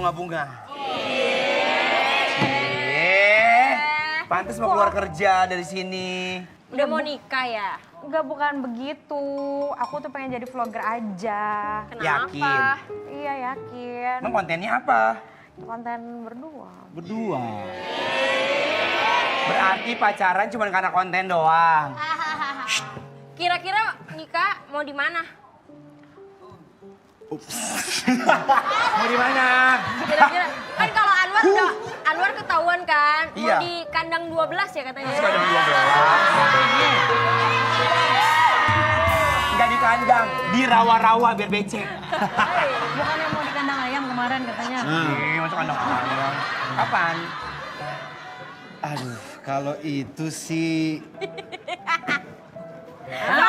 berbunga-bunga. Pantes mau keluar kerja dari sini. Udah mau nikah ya? Enggak, bukan begitu. Aku tuh pengen jadi vlogger aja. Kenapa? Yakin? Iya, yakin. Emang kontennya apa? Konten berdua. Berdua. Berarti pacaran cuma karena konten doang. Kira-kira nikah mau di mana? Mau di mana? Kira-kira kan kalau Anwar ketahuan kan? Mau Iya. di kandang 12 ya katanya. Terus kandang 12. Enggak di kandang, di rawa-rawa biar becek. Bukannya mau di kandang ayam kemarin katanya. Ih, masuk kandang ayam. Kapan? Aduh, kalau itu sih... Orang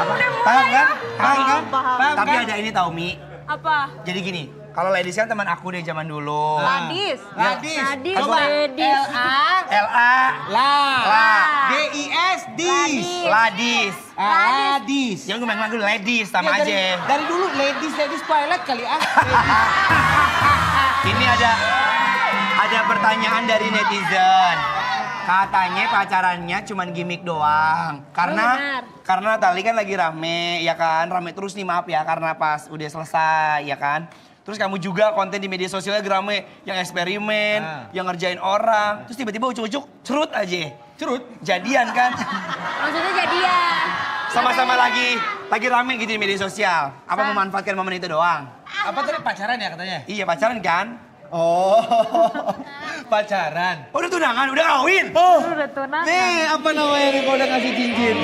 muda Paham kan? Paham kan? Paham Tapi kan? ada ini tau, Mi. apa? Jadi gini, kalau ladies kan teman aku deh zaman dulu. Ladis. Ladis. Ladis. Coba. Ladis. LA, La. La. D-I-S, dis. Ladis. Ladis. Jangan gue main-main dulu, ladies sama Ya, aja. dari dulu ladies toilet kali ah. Ini ada pertanyaan dari netizen. Katanya pacarannya cuman gimmick doang. Karena tali kan lagi rame, ya kan? Rame terus nih, maaf ya, karena pas udah selesai, ya kan? Terus kamu juga konten di media sosialnya rame, yang eksperimen, yang ngerjain orang. Terus tiba-tiba ucuk-ucuk, cerut aja. Cerut? Jadian kan? Maksudnya jadian. Sama-sama lagi rame gitu di media sosial. Apa memanfaatkan momen itu doang? Apa tadi pacaran ya katanya? Iya, pacaran kan? Oh, pacaran. Oh, udah tunangan, udah kawin. Oh, Udah tunangan. nih apa namanya nih kalau udah ngasih cincin?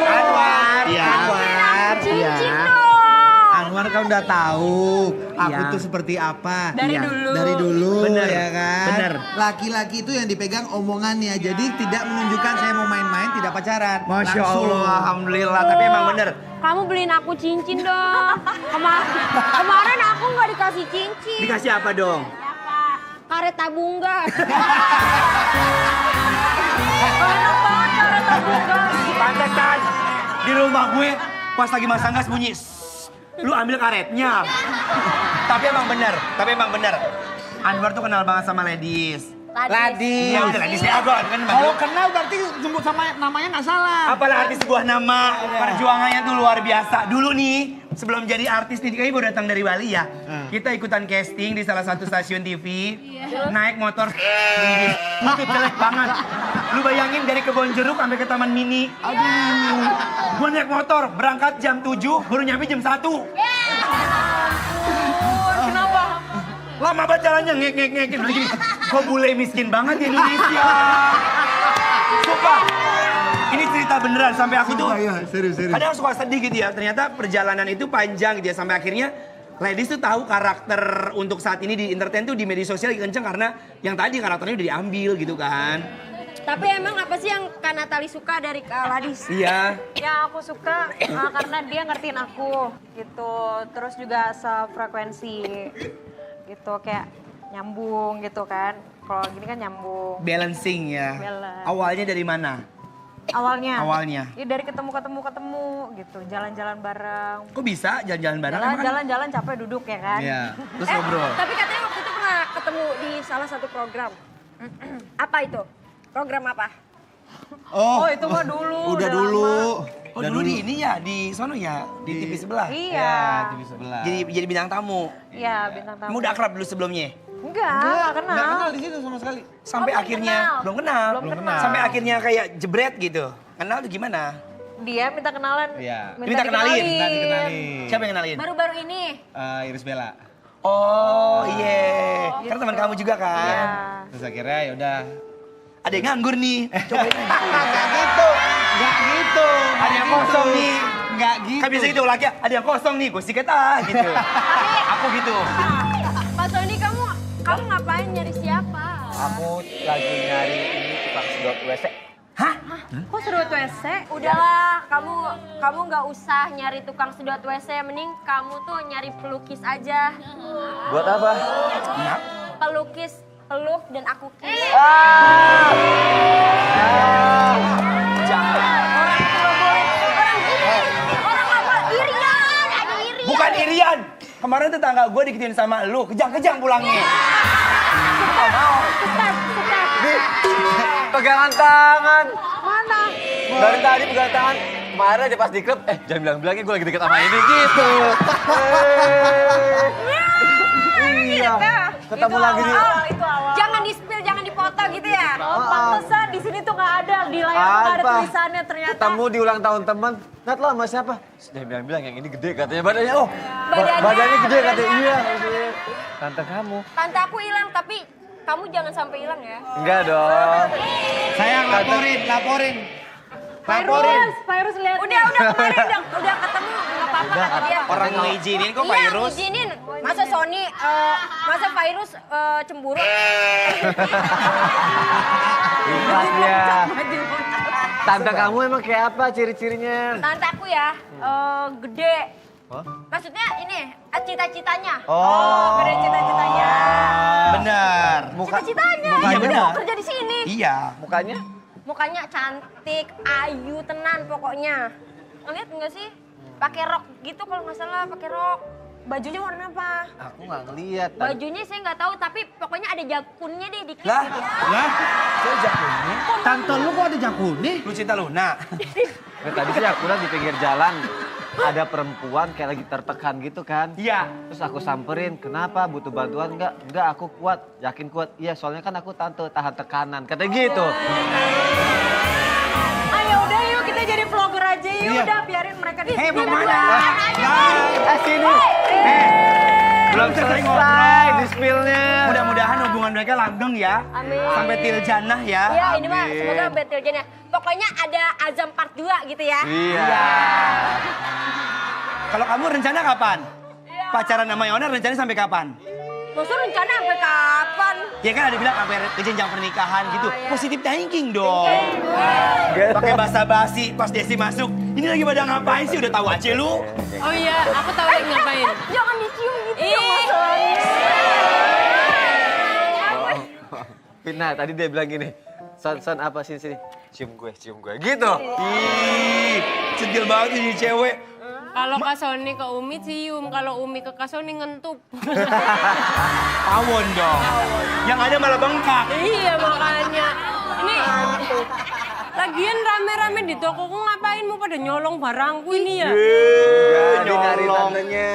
Anwar, Iya. Anwar. Cincin dong. Anwar kan udah tahu aku Iya. tuh seperti apa. Dari Iya. dulu. Dari dulu, Bener, ya kan? bener. Laki-laki itu yang dipegang omongannya, jadi tidak menunjukkan saya mau main-main, tidak pacaran. Masya Langsung. Allah, alhamdulillah. Tapi emang bener. Kamu beliin aku cincin dong. Kemarin aku nggak dikasih cincin. Dikasih apa dong? Karet tabung gas. Pantesan di rumah gue pas lagi masang gas bunyi. "Sss, lu ambil karetnya." Tapi emang bener. Anwar tuh kenal banget sama ladies. Ladis. Iya udah ladies ya, gue kan Kalau kenal berarti jemput sama namanya nggak salah. apalah arti sebuah nama, perjuangannya tuh luar biasa. Dulu nih, sebelum jadi artis nih, kayaknya baru datang dari Bali ya. Kita ikutan casting di salah satu stasiun TV, naik motor, butut jelek banget. Lu bayangin dari Kebon Jeruk sampai ke Taman Mini. Aduh, gua naik motor, berangkat jam 7, baru nyampe jam 1. Kenapa? Lama banget jalannya, ngek. Dulu gini, kok bule miskin banget di Indonesia. Sumpah, ini cerita beneran sampai aku tuh. Iya, serius. Kadang suka sedih gitu ya, ternyata perjalanan itu panjang gitu ya. Sampai akhirnya ladies tuh tahu karakter untuk saat ini di entertain tuh di media sosial lagi kenceng karena yang tadi karakternya udah diambil gitu kan. Tapi emang apa sih yang Kak Natali suka dari Kak Ladis? Iya. Yang aku suka karena dia ngertiin aku gitu. Terus juga sefrekuensi gitu, kayak nyambung gitu kan. Kalau gini kan nyambung. Balancing ya. Balance. Awalnya dari mana? Awalnya. Ya dari ketemu gitu, jalan-jalan bareng. Kok bisa jalan-jalan bareng? Emang kan- Jalan-jalan capek duduk ya kan. Iya. Terus ngobrol. Tapi katanya waktu itu pernah ketemu di salah satu program. Apa itu? Program apa? Oh, itu mah dulu. Udah lama. dulu. Oh dulu di ini ya, di sono ya, di TV sebelah. Iya. TV sebelah. Jadi bintang tamu. Iya, bintang tamu. Kamu udah akrab dulu sebelumnya? Enggak kenal. Nggak kenal di situ sama sekali. Sampai belum akhirnya kenal. belum kenal. Belum kenal. Sampai akhirnya kayak jebret gitu. Kenal tuh gimana? Dia minta kenalan. Iya. Minta kenalin. Minta dikenalin. Siapa yang kenalin? Baru-baru ini. Iris Bella. Oh iya, karena teman kamu juga kan. Iya. Terus akhirnya ya udah. Ada yang nganggur nih. Cobain. Nggak gitu. Ada yang kosong nih. Nggak gitu. Kan biasa gitu laki, ada yang kosong nih, gue sikat gitu. Aku gitu. Pak Sony, kamu ngapain nyari siapa? Aku lagi nyari ini tukang sedot WC. Hah? Kok seru WC? Udahlah, kamu nggak usah nyari tukang sedot WC, mending kamu tuh nyari pelukis aja. Buat apa? Pelukis, peluk dan aku kiss. Jangan. Orang nggak boleh, orang apa? Iri jangan, ada iri. Bukan Kemarin tetangga gue dikituin sama lu, kejang-kejang pulangnya. Gak mau. Pegangan tangan. Mana? Dari tadi pegangan tangan. Kemarin aja pas di klub, jangan bilang-bilangnya gue lagi deket sama ini gitu. Iya. Ketemu lagi nih. Itu awal. Jangan di-spill, jangan dipoto gitu ya. Oh, pantesan di sini tuh nggak ada, di layar tuh nggak ada Apa? tulisannya ternyata. Ketemu di ulang tahun teman. Nat lo sama siapa? Jangan bilang-bilang yang ini gede katanya badannya. Oh, Badannya. badannya gede katanya. Iya. Tante kamu. Tante aku hilang, tapi kamu jangan sampai hilang ya. Enggak dong. Sayang, laporin. Virus lihat. Udah kemarin udah ketemu, nggak apa-apa kata dia. Orang ngizinin kok Iya, virus. ngizinin. Masa Sony, masa virus cemburu? Ikhlasnya. Tante kamu emang kayak apa ciri-cirinya? Tante aku ya, gede. Hah? Maksudnya ini, cita-citanya. Oh. Gede cita-citanya. Bener. Cita-citanya. Iya, benar. Mau kerja di sini. Iya. Mukanya? Mukanya cantik, ayu, tenan pokoknya. Ngeliat nggak sih? Pakai rok gitu kalau nggak salah, pakai rok. Bajunya warna apa? Aku nggak ngeliat. Bajunya saya nggak tahu, tapi pokoknya ada jakunnya deh dikit. Lah, gitu. Lah, saya jagonya. tante lu kok ada jakuni? Lu cinta Luna. Nah, tadi sih aku lihat di pinggir jalan ada perempuan kayak lagi tertekan gitu kan. Iya. Terus aku samperin, kenapa butuh bantuan? Enggak, aku kuat, yakin kuat. Iya, soalnya kan aku tante tahan tekanan, katanya gitu. Ayo udah yuk kita jadi vlogger aja yuk. Iya. Udah biarin mereka di Hei, sini. mau mana? Sini. Belum selesai di spill-nya. Mudah-mudahan hubungan mereka langgeng ya. Amin. Sampai til jannah ya. Iya, ini mah semoga betul ya. Pokoknya ada azam part 2 gitu ya. Iya. Kalau kamu rencana kapan? Pacaran sama Yona rencananya sampai kapan? Masa rencana sampai kapan? Ya kan ada bilang sampai ke jenjang pernikahan gitu. Positif thinking dong. Pakai basa-basi pas Desi masuk. Ini lagi pada ngapain sih? Udah tahu aja lu. Oh iya, aku tahu lagi ngapain. Jangan dicium gitu Ih. ya masalahnya. Nah, tadi dia bilang gini, Son apa sih sini? Cium gue gitu. Ih, centil banget ini cewek. Kalau Kak Sony ke Umi cium, kalau Umi ke Kak Sony ngentup. Tawon dong. Yang ada malah bengkak. Iya makanya. Ini lagian rame-rame di tokoku ngapain mau pada nyolong barangku ini ya? Enggak, dia nyari nyolong. tantenya.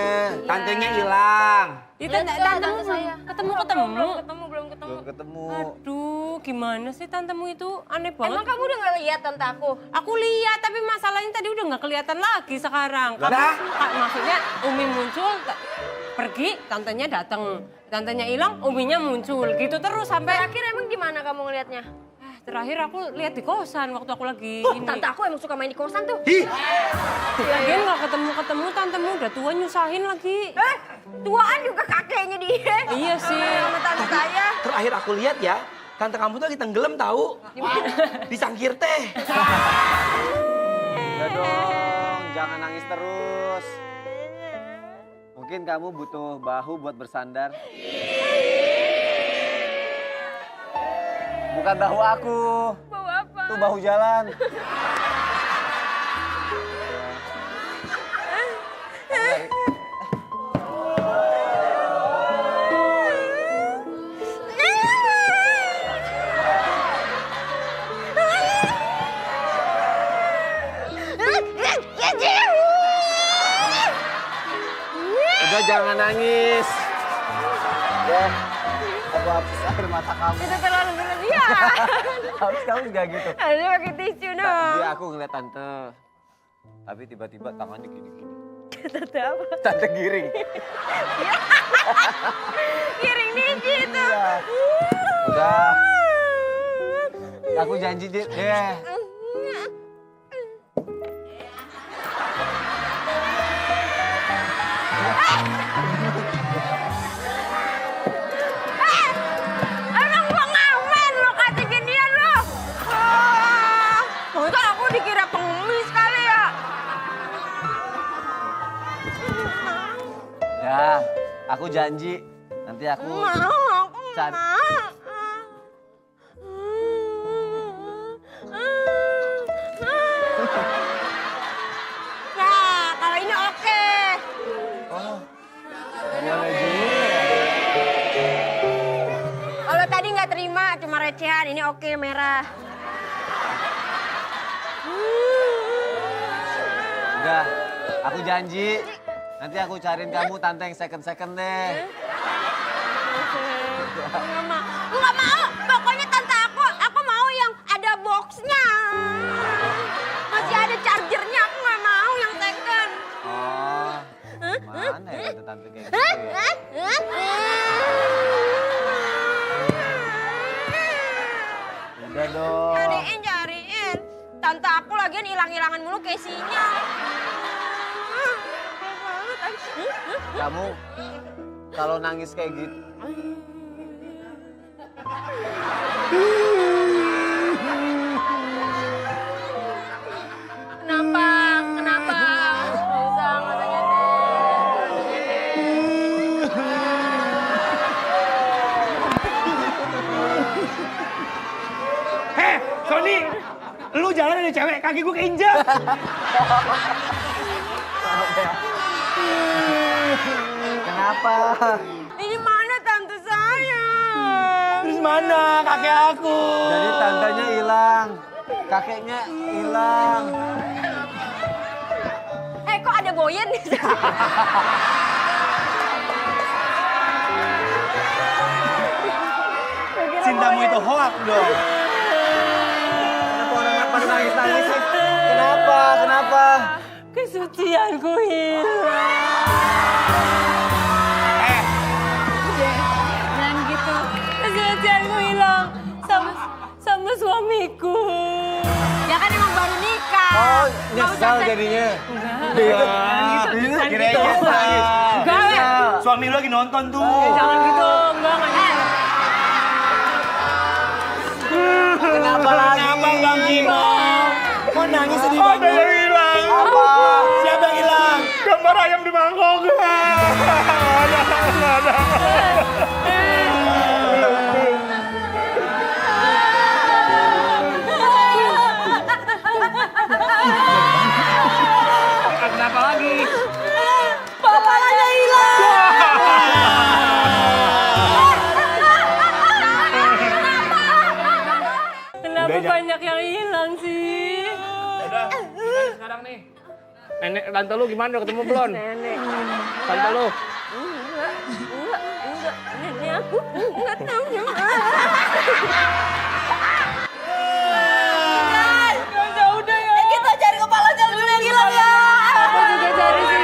Tantenya hilang. Itu tantemu ketemu. Belum ketemu. Belum ketemu. Aduh, gimana sih tantemu itu? Aneh banget. Emang kamu udah gak lihat tante aku? Aku lihat, tapi masalahnya tadi udah nggak kelihatan lagi sekarang. Lah? Maksudnya Umi muncul, pergi, tantenya datang. Tantenya hilang, Uminya muncul. Gitu terus sampai Terakhir emang di mana kamu ngelihatnya? terakhir aku lihat di kosan waktu aku lagi ini. Tante aku emang suka main di kosan tuh. Ih, Lagian nggak ketemu tantemu udah tua nyusahin lagi. Tuaan juga kakeknya dia. Iya sih. Sama tante saya. terakhir aku lihat ya, tante kamu tuh lagi tenggelam tahu. Di sangkir teh. Udah dong, jangan nangis terus. Mungkin kamu butuh bahu buat bersandar. Bukan bahu aku, Bawa apa? itu bahu jalan. Udah jangan nangis. Ya, aku hapus air mata kamu. Itu terlalu berlebihan. Harus kamu juga gitu. Harusnya pakai tisu dong. Iya aku ngeliat tante. Tapi tiba-tiba tangannya gini-gini. Tante apa? Tante giring. Kiring dikit tuh. Iya. Udah. Aku janji deh. Emang gua ngamen lo kata ginian lo. Masa aku dikira pengemis kali ya? Ya, aku janji. Nanti aku Aku Cari. Nah, kalau ini oke. oke merah. Udah, aku janji. Nanti aku cariin kamu tante yang second deh. Nggak mau, pokoknya tante aku mau yang ada boxnya. Masih ada chargernya, aku nggak mau yang second. Oh, mana ya tante kayak gitu ya? Udah dong. Cariin. Tante aku lagian hilang-hilangan mulu case-nya. Kamu kalau nangis kayak gitu. Kenapa? Bisa katanya Heh, Sony, lu jalan ada cewek, kaki gue keinjak. Kenapa? Ini mana tante saya? Terus mana kakek aku? Jadi tantenya hilang, kakeknya hilang. Kok ada Boyen di sana? Cintamu itu hoak dong. Kenapa orang pada nangis sih? Kenapa? Kesucianku hilang. Jangan gitu. Kesucianku hilang sama suamiku. Ya kan emang baru nikah. Oh, nyesal jadinya. Iya. Kirain nyesal. Enggak. Suami lu lagi nonton tuh. Jangan gitu, enggak nyesel. Kenapa lagi? Kenapa Bang Gimo? Kok nangis sedih banget? Apa yang hilang? Apa? Siapa yang hilang? Gambar ayam di mangkok. Ada. Kenapa lagi? Papanya hilang. Kenapa banyak yang hilang sih? Udah, sekarang nih. Nenek tante lu gimana, udah ketemu belum? Nenek. Tante lu. Enggak. Nenek aku enggak tahu yang udah ya. Kita cari kepala dulu yang hilang ya. Aku juga cari sih.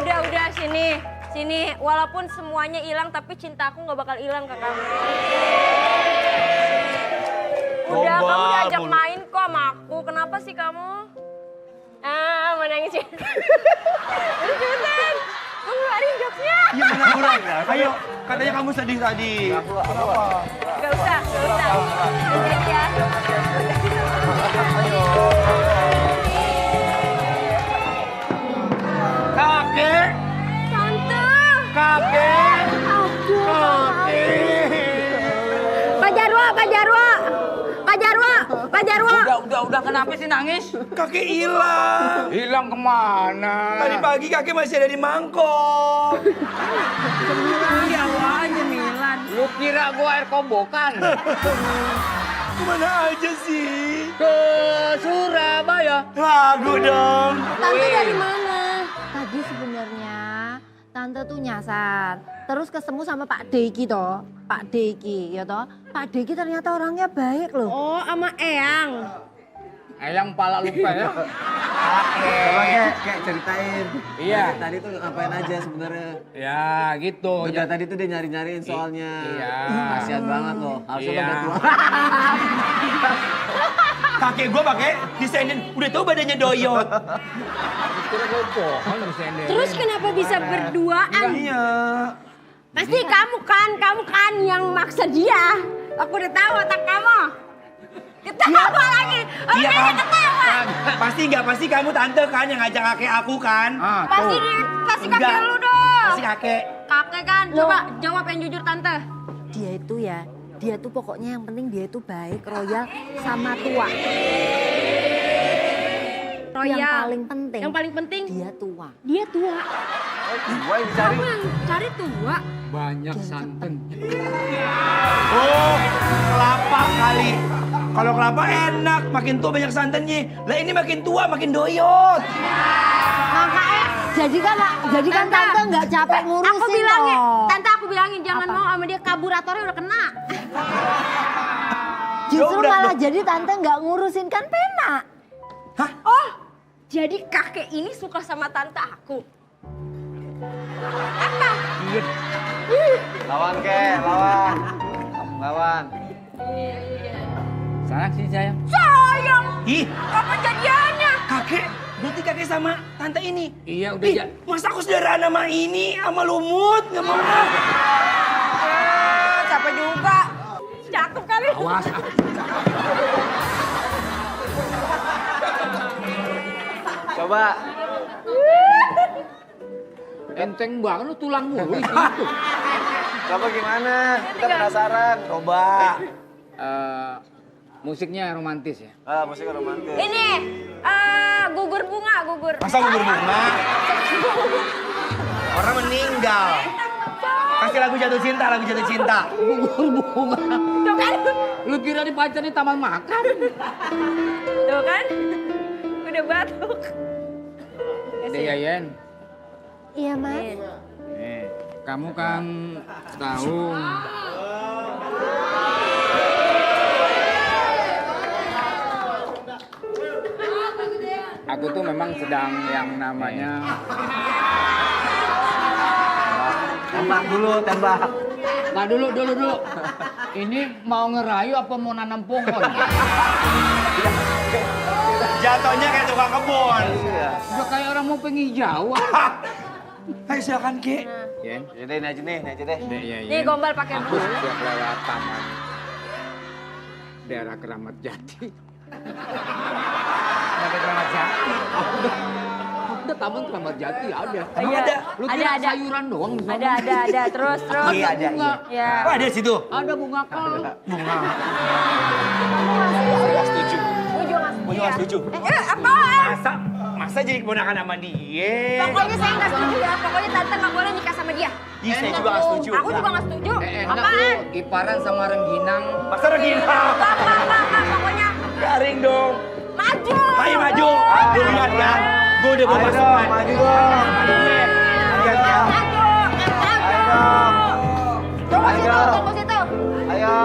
Udah sini. Walaupun semuanya hilang tapi cintaku nggak bakal hilang ke kamu. Udah, Gombal kamu diajak mulu. main kok sama aku. Kenapa sih kamu? Mau nangis ya? Cepetan. Kamu ngeluarin jokesnya. Iya benar. Ayo, katanya kamu sedih tadi. Gak usah. Janji ya. Kakek, Tante. kakek. Pak Jarwo. Udah, kenapa sih nangis? Kakek hilang. Hilang kemana? Tadi pagi kakek masih ada di mangkok. Lu kira gua air kobokan? Kemana aja sih? Ke Surabaya. Lagu dong. Tante dari mana? Tadi sebenarnya Tante tuh nyasar. Terus ketemu sama Pak Deki toh. Pak Deki ya toh. Pak Deki ternyata orangnya baik loh. Oh, sama Eyang. Eyang pala lupa ya. Coba kayak ceritain. Iya. Tadi tuh ngapain aja sebenarnya? Ya gitu. Udah tadi tuh dia nyariin soalnya. Iya. Kasihan banget loh. Harusnya Iya. lo berdua. Kakek gue pakai desainin. Udah tahu badannya doyot. Kira gua pohon bisa ini. Terus kenapa bisa berduaan? Iya. Pasti kamu kan yang maksa dia. Aku udah tahu otak kamu. Ketawa lagi. Oh, Iya dia kan? ketawa. Pasti kamu tante kan yang ngajak kakek aku kan? Pasti kakek Enggak. lu dong. Pasti kakek. Kakek kan. Coba jawab yang jujur tante. Dia itu ya, dia tuh pokoknya yang penting dia itu baik, royal, sama tua. Royal. Yang paling penting, Yang paling penting dia tua. dia tua. Tua yang dicari. Kamu yang cari tua. Banyak santan. Oh, kelapa kali. Kalau kelapa enak, makin tua banyak santannya. Lah ini makin tua makin doyot. Makanya jadi kan tante nggak capek ngurusin Aku bilangin, toh. tante aku bilangin jangan mau sama dia, karburatornya udah kena. Justru Dobrak malah dong. jadi tante nggak ngurusin kan penak. Oh, jadi kakek ini suka sama tante aku. Apa? Lawan ke, lawan. Lawan. Sayang sih sayang. Sayang, Ih, kapan jadiannya? kakek. Berarti kakek sama tante ini. Iya udah Ih, ya. masa aku saudara sama ini, sama lumut? Nggak mau. Siapa juga? Cakep kali. Awas. Coba. Enteng banget lu tulang mulu itu. Coba gimana? Kita penasaran. Coba. Musiknya romantis ya. Ah, musik romantis. Ini, gugur bunga, gugur. Masa gugur bunga? Orang meninggal. Kasih lagu jatuh cinta, lagu jatuh cinta. Gugur bunga. Tuh kan? Lu kira di pacar di taman makan? Tuh kan? Udah batuk. Deh Yayen, Iya mas. kamu kan tahu aku tuh memang sedang yang namanya Tembak dulu, tembak. Nah dulu. Ini mau ngerayu apa mau nanam pohon? Jatuhnya kayak tukang kebun. Iya. Udah kayak orang mau penghijau. Ayo silakan Ki. Yen, Yaudah, ini aja nih, ini aja deh. Iya. Nih gombal pakai Aku bunga. setiap lewat taman daerah Keramat Jati. Sampai Keramat Jati. Udah taman Keramat Jati ada. Emang ada? Lu kira Ada. sayuran doang di sana? Ada. Terus. Iya ada. Iya. Ya. Oh ada di situ. Ada bunga kol. Bunga. Setuju nggak setuju. Apaan? Masa jadi keponakan sama dia? Pokoknya saya nggak setuju ya. Pokoknya tante nggak boleh nikah sama dia. Ih, saya juga nggak setuju. Aku juga nggak setuju. Enak Apaan? lu, Iparan sama Rengginang. Masa Regina? Nggak, pokoknya Garing dong. maju. Ayo maju. Gue lihat ya. Gue udah Ayo berpasukan. dong, maju dong. Lihat ya. Maju. Ayo dong. Tunggu Ayo situ, dong. tunggu situ. Ayo.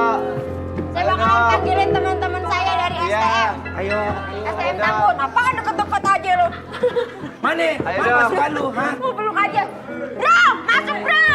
Saya Ayo bakalan dong. panggilin teman-teman saya dari Iya. STM. Ayo. STM Tambun. Apaan deket-deket aja lu? Mana? Ayo Mana dong. pasukan lu? Hah? Mau peluk aja. Bro, masuk bro.